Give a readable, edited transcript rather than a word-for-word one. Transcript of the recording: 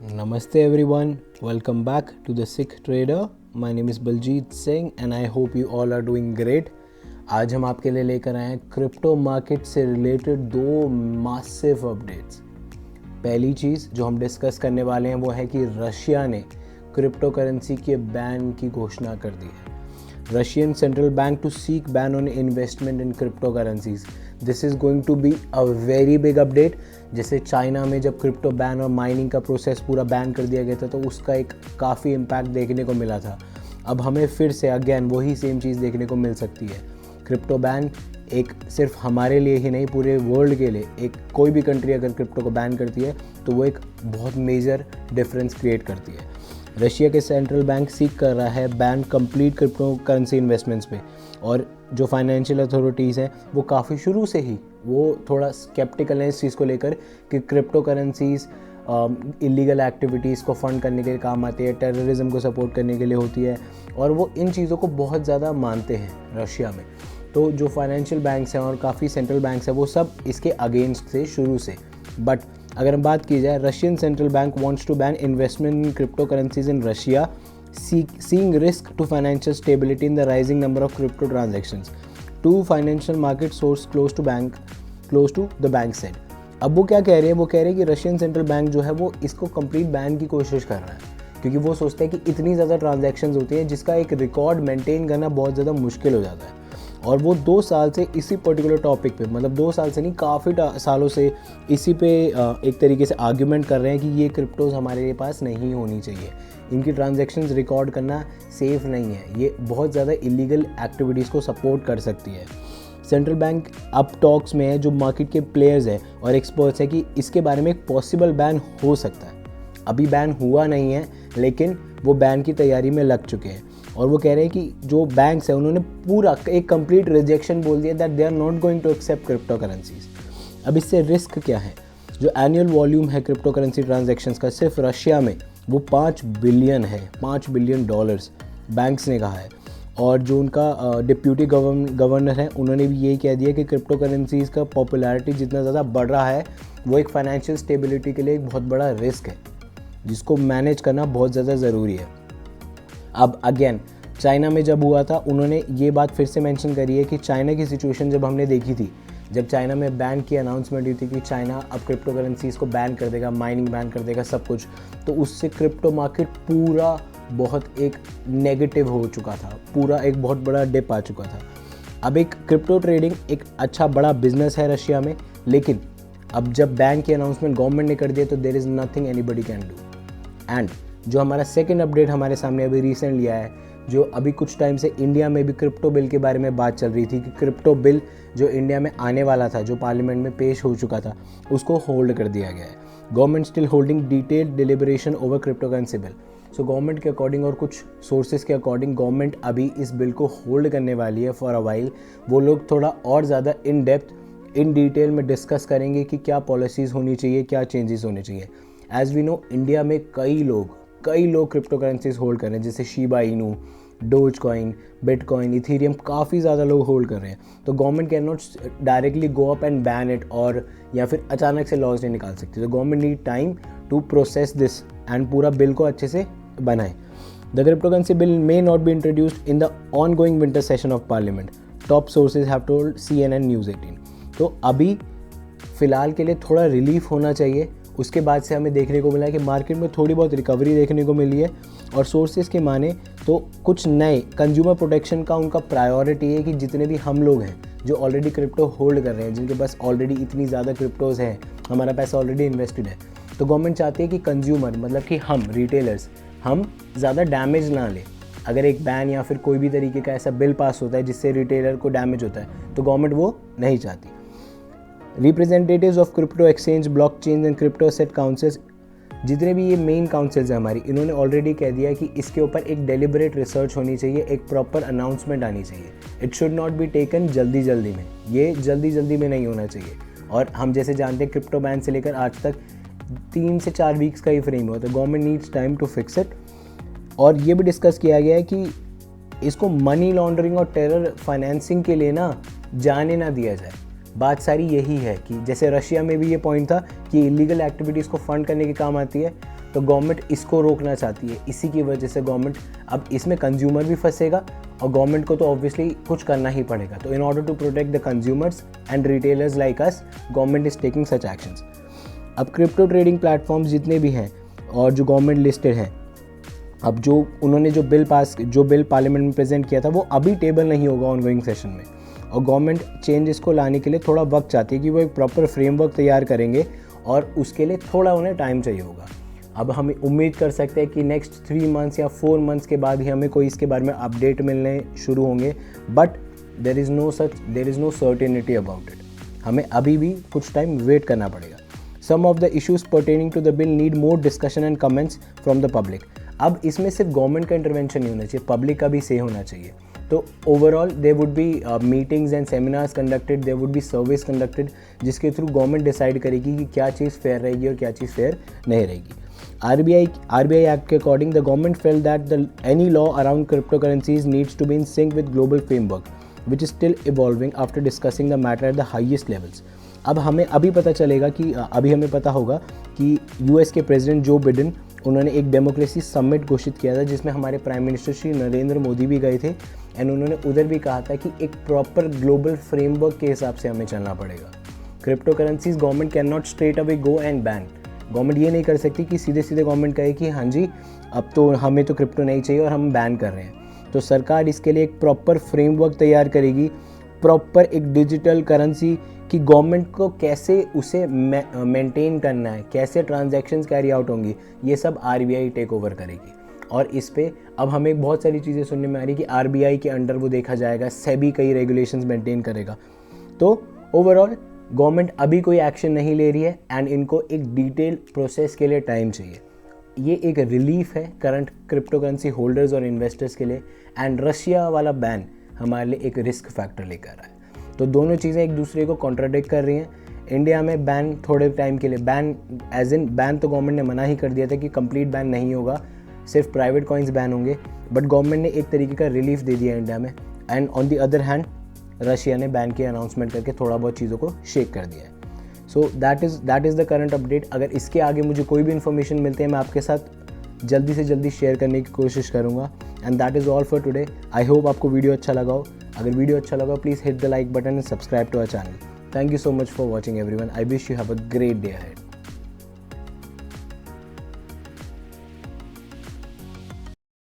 Namaste everyone, welcome back to the Sikh Trader. My name is Baljeet Singh and I hope you all are doing great. आज हम आपके लिए लेकर आए हैं क्रिप्टो मार्केट से रिलेटेड दो मासिव अपडेट्स। पहली चीज़ जो हम डिस्कस करने वाले हैं वो है कि रशिया ने क्रिप्टो करेंसी के बैन की घोषणा कर दी है। Russian central bank to seek ban on investment in cryptocurrencies. This is going to be a very big update. जैसे चाइना में जब क्रिप्टो बैन और माइनिंग का प्रोसेस पूरा बैन कर दिया गया था तो उसका एक काफ़ी इम्पैक्ट देखने को मिला था। अब हमें फिर से अगेन वही सेम चीज़ देखने को मिल सकती है। क्रिप्टो बैन एक सिर्फ हमारे लिए ही नहीं पूरे वर्ल्ड के लिए, एक कोई भी कंट्री अगर क्रिप्टो को बैन करती है तो वो एक बहुत मेजर डिफरेंस क्रिएट करती है। रशिया के सेंट्रल बैंक सीख कर रहा है ban complete crypto currency investments पे, और जो फाइनेंशियल अथॉरिटीज़ हैं वो काफ़ी शुरू से ही वो थोड़ा स्केप्टिकल हैं इस चीज़ को लेकर कि क्रिप्टो करेंसीज़ इलीगल एक्टिविटीज़ को फंड करने के लिए काम आती है, टेररिज्म को सपोर्ट करने के लिए होती है, और वो इन चीज़ों को बहुत ज़्यादा मानते हैं रशिया में। तो जो फाइनेंशियल बैंक्स हैं और काफ़ी सेंट्रल बैंक्स हैं वो सब इसके अगेंस्ट थे शुरू से। बट अगर हम बात की जाए, Russian central bank wants to ban investment in crypto currencies in Russia, seeing risk to financial stability in the rising number of crypto transactions. Two financial market source close to the bank said. अब वो क्या कह रहे हैं, वो कह रहे हैं कि रशियन सेंट्रल बैंक जो है वो इसको कंप्लीट बैन की कोशिश कर रहा है, क्योंकि वो सोचते हैं कि इतनी ज़्यादा ट्रांजैक्शंस होती हैं जिसका एक रिकॉर्ड मेंटेन करना बहुत ज़्यादा मुश्किल हो जाता है। और वो 2 साल से इसी पर्टिकुलर टॉपिक पे, मतलब 2 साल से नहीं काफ़ी सालों से इसी पे एक तरीके से आर्ग्यूमेंट कर रहे हैं कि ये क्रिप्टोज़ हमारे पास नहीं होनी चाहिए, इनकी ट्रांजैक्शंस रिकॉर्ड करना सेफ़ नहीं है, ये बहुत ज़्यादा इलीगल एक्टिविटीज़ को सपोर्ट कर सकती है। सेंट्रल बैंक अब टॉक्स में है जो मार्केट के प्लेयर्स हैं और एक्सपर्ट्स हैं कि इसके बारे में एक पॉसिबल बैन हो सकता है। अभी बैन हुआ नहीं है लेकिन वो बैन की तैयारी में लग चुके हैं, और वो कह रहे हैं कि जो बैंक्स हैं उन्होंने पूरा एक कंप्लीट रिजेक्शन बोल दिया that they are not going to accept crypto currencies. अब इससे रिस्क क्या है? जो एनुअल वॉल्यूम है क्रिप्टो करेंसी ट्रांजैक्शंस का सिर्फ रशिया में वो 5 बिलियन है, $5 बिलियन बैंक्स ने कहा है। और जो उनका डिप्यूटी गवर्नर है उन्होंने भी यही कह दिया कि क्रिप्टो करेंसीज़ का पॉपुलैरिटी जितना ज़्यादा बढ़ रहा है वो एक फाइनेंशियल स्टेबिलिटी के लिए एक बहुत बड़ा रिस्क है जिसको मैनेज करना बहुत ज़्यादा ज़रूरी है। अब अगेन चाइना में जब हुआ था उन्होंने ये बात फिर से मेंशन करी है कि चाइना की सिचुएशन जब हमने देखी थी, जब चाइना में बैन की अनाउंसमेंट हुई थी कि चाइना अब क्रिप्टो करेंसीज़ को बैन कर देगा, माइनिंग बैन कर देगा, सब कुछ, तो उससे क्रिप्टो मार्केट पूरा बहुत एक नेगेटिव हो चुका था, पूरा एक बहुत बड़ा डिप आ चुका था। अब एक क्रिप्टो ट्रेडिंग एक अच्छा बड़ा बिजनेस है रशिया में, लेकिन अब जब बैन की अनाउंसमेंट गवर्नमेंट ने कर दिया तो there is nothing anybody can do. And जो हमारा सेकंड अपडेट हमारे सामने अभी रिसेंटली आया है, जो अभी कुछ टाइम से इंडिया में भी क्रिप्टो बिल के बारे में बात चल रही थी कि क्रिप्टो बिल जो इंडिया में आने वाला था, जो पार्लियामेंट में पेश हो चुका था, उसको होल्ड कर दिया गया है। Government still holding detailed डिलिबरेशन over crypto currency bill. So government के अकॉर्डिंग और कुछ सोर्सेज के अकॉर्डिंग गवर्नमेंट अभी इस बिल को होल्ड करने वाली है फॉर अ वाइल। वो लोग थोड़ा और ज़्यादा इन डेप्थ इन डिटेल में डिस्कस करेंगे कि क्या पॉलिसीज़ होनी चाहिए, क्या चेंजेस होने चाहिए। एज़ वी नो इंडिया में कई लोग क्रिप्टो करेंसीज होल्ड कर रहे हैं, जैसे शीबा इनू, डोज कॉइन, बिटकॉइन, इथीरियम, काफ़ी ज़्यादा लोग होल्ड कर रहे हैं। तो government can not directly go up and ban it, और या फिर अचानक से लॉज नहीं निकाल सकती। तो government need time to process this and पूरा बिल को अच्छे से बनाए। The crypto currency bill may not be introduced in the ongoing winter session of parliament, top sources have told CNN news 18। तो अभी फ़िलहाल के लिए थोड़ा रिलीफ होना चाहिए। उसके बाद से हमें देखने को मिला है कि मार्केट में थोड़ी बहुत रिकवरी देखने को मिली है, और सोर्सेज के माने तो कुछ नए कंज्यूमर प्रोटेक्शन का उनका प्रायोरिटी है कि जितने भी हम लोग हैं जो ऑलरेडी क्रिप्टो होल्ड कर रहे हैं, जिनके पास ऑलरेडी इतनी ज़्यादा क्रिप्टोज़ हैं, हमारा पैसा ऑलरेडी इन्वेस्टेड है, तो गवर्नमेंट चाहती है कि कंज्यूमर मतलब कि हम रिटेलर्स हम ज़्यादा डैमेज ना लें। अगर एक बैन या फिर कोई भी तरीके का ऐसा बिल पास होता है जिससे रिटेलर को डैमेज होता है तो गवर्नमेंट वो नहीं चाहती। Representatives of crypto exchange, blockchain and crypto asset councils, जितने भी ये मेन काउंसिल्स हैं हमारी, इन्होंने ऑलरेडी कह दिया कि इसके ऊपर एक डेलिबरेट रिसर्च होनी चाहिए, एक प्रॉपर अनाउंसमेंट आनी चाहिए। It should not be taken जल्दी में, ये जल्दी में नहीं होना चाहिए। और हम जैसे जानते हैं क्रिप्टो बैन से लेकर आज तक 3 से 4 वीक्स का ही फ्रेम हुआ, तो government needs time to fix it. और ये भी डिस्कस किया गया है कि इसको मनी लॉन्ड्रिंग और टेरर फाइनेंसिंग के लिए ना जाने ना दिया जाए। बात सारी यही है कि जैसे रशिया में भी ये पॉइंट था कि इलीगल एक्टिविटीज़ को फंड करने के काम आती है, तो गवर्नमेंट इसको रोकना चाहती है। इसी की वजह से गवर्नमेंट, अब इसमें कंज्यूमर भी फंसेगा और गवर्नमेंट को तो ऑब्वियसली कुछ करना ही पड़ेगा। तो in order to protect the consumers and retailers like us, government is taking such actions. अब क्रिप्टो ट्रेडिंग प्लेटफॉर्म्स जितने भी हैं और जो गवर्नमेंट लिस्टेड हैं, अब जो उन्होंने जो बिल पार्लियामेंट में प्रेजेंट किया था वो अभी टेबल नहीं होगा ऑनगोइंग सेशन में, और गवर्नमेंट चेंजेस को लाने के लिए थोड़ा वक्त चाहती है कि वो एक प्रॉपर फ्रेमवर्क तैयार करेंगे और उसके लिए थोड़ा उन्हें टाइम चाहिए होगा। अब हम उम्मीद कर सकते हैं कि नेक्स्ट 3 मंथ्स या 4 मंथ्स के बाद ही हमें कोई इसके बारे में अपडेट मिलने शुरू होंगे, but there is no certainty about it. हमें अभी भी कुछ टाइम वेट करना पड़ेगा। Some of the issues pertaining to the bill need more discussion and comments from the public. अब इसमें सिर्फ गवर्नमेंट का इंटरवेंशन नहीं होना चाहिए, पब्लिक का भी से होना चाहिए। तो overall there would be meetings and seminars conducted, there would be service conducted, जिसके थ्रू गवर्नमेंट डिसाइड करेगी कि क्या चीज़ फेयर रहेगी और क्या चीज़ फेयर नहीं रहेगी। RBI Act के according the government felt that any law around crypto currencies needs to be in sync with global framework which is still evolving after discussing the matter at the highest levels. अब हमें अभी पता चलेगा कि अभी हमें पता होगा कि US के प्रेसिडेंट जो बिडेन, उन्होंने एक डेमोक्रेसी समिट घोषित किया था जिसमें हमारे प्राइम मिनिस्टर श्री नरेंद्र मोदी भी गए थे, एंड उन्होंने उधर भी कहा था कि एक प्रॉपर ग्लोबल फ्रेमवर्क के हिसाब से हमें चलना पड़ेगा। Crypto currencies government can not straight away go and ban. Government ये नहीं कर सकती कि सीधे सीधे गवर्नमेंट कहे कि हाँ जी अब तो हमें तो क्रिप्टो नहीं चाहिए और हम बैन कर रहे हैं। तो सरकार इसके लिए एक प्रॉपर फ्रेमवर्क तैयार करेगी, प्रॉपर एक डिजिटल करेंसी कि गवर्नमेंट को कैसे उसे मेंटेन करना है, कैसे ट्रांजैक्शंस कैरी आउट होंगी, ये सब RBI टेक ओवर करेगी। और इस पे अब हमें बहुत सारी चीज़ें सुनने में आ रही कि RBI के अंडर वो देखा जाएगा, सेबी कई रेगुलेशंस मेंटेन करेगा। तो ओवरऑल गवर्नमेंट अभी कोई एक्शन नहीं ले रही है एंड इनको एक डिटेल प्रोसेस के लिए टाइम चाहिए। ये एक रिलीफ है करंट क्रिप्टो करेंसी होल्डर्स और इन्वेस्टर्स के लिए, एंड रशिया वाला बैन हमारे लिए एक रिस्क फैक्टर लेकर आया है। तो दोनों चीज़ें एक दूसरे को कॉन्ट्राडिक्ट कर रही हैं। इंडिया में बैन थोड़े टाइम के लिए, बैन एज इन बैन तो गवर्नमेंट ने मना ही कर दिया था कि कंप्लीट बैन नहीं होगा, सिर्फ प्राइवेट कॉइन्स बैन होंगे, बट गवर्नमेंट ने एक तरीके का रिलीफ दे दिया इंडिया में। And on the other hand Russia ने बैन की अनाउंसमेंट करके थोड़ा बहुत चीज़ों को शेक कर दिया है। So that is the current update. अगर इसके आगे मुझे कोई भी इन्फॉर्मेशन मिलते हैं मैं आपके साथ जल्दी से जल्दी शेयर करने की कोशिश करूँगा। And that is all for today. I hope आपको वीडियो अच्छा लगा हो। अगर वीडियो अच्छा लगा please hit the like button and subscribe to our channel. Thank you so much for watching everyone. I wish you have a great day ahead.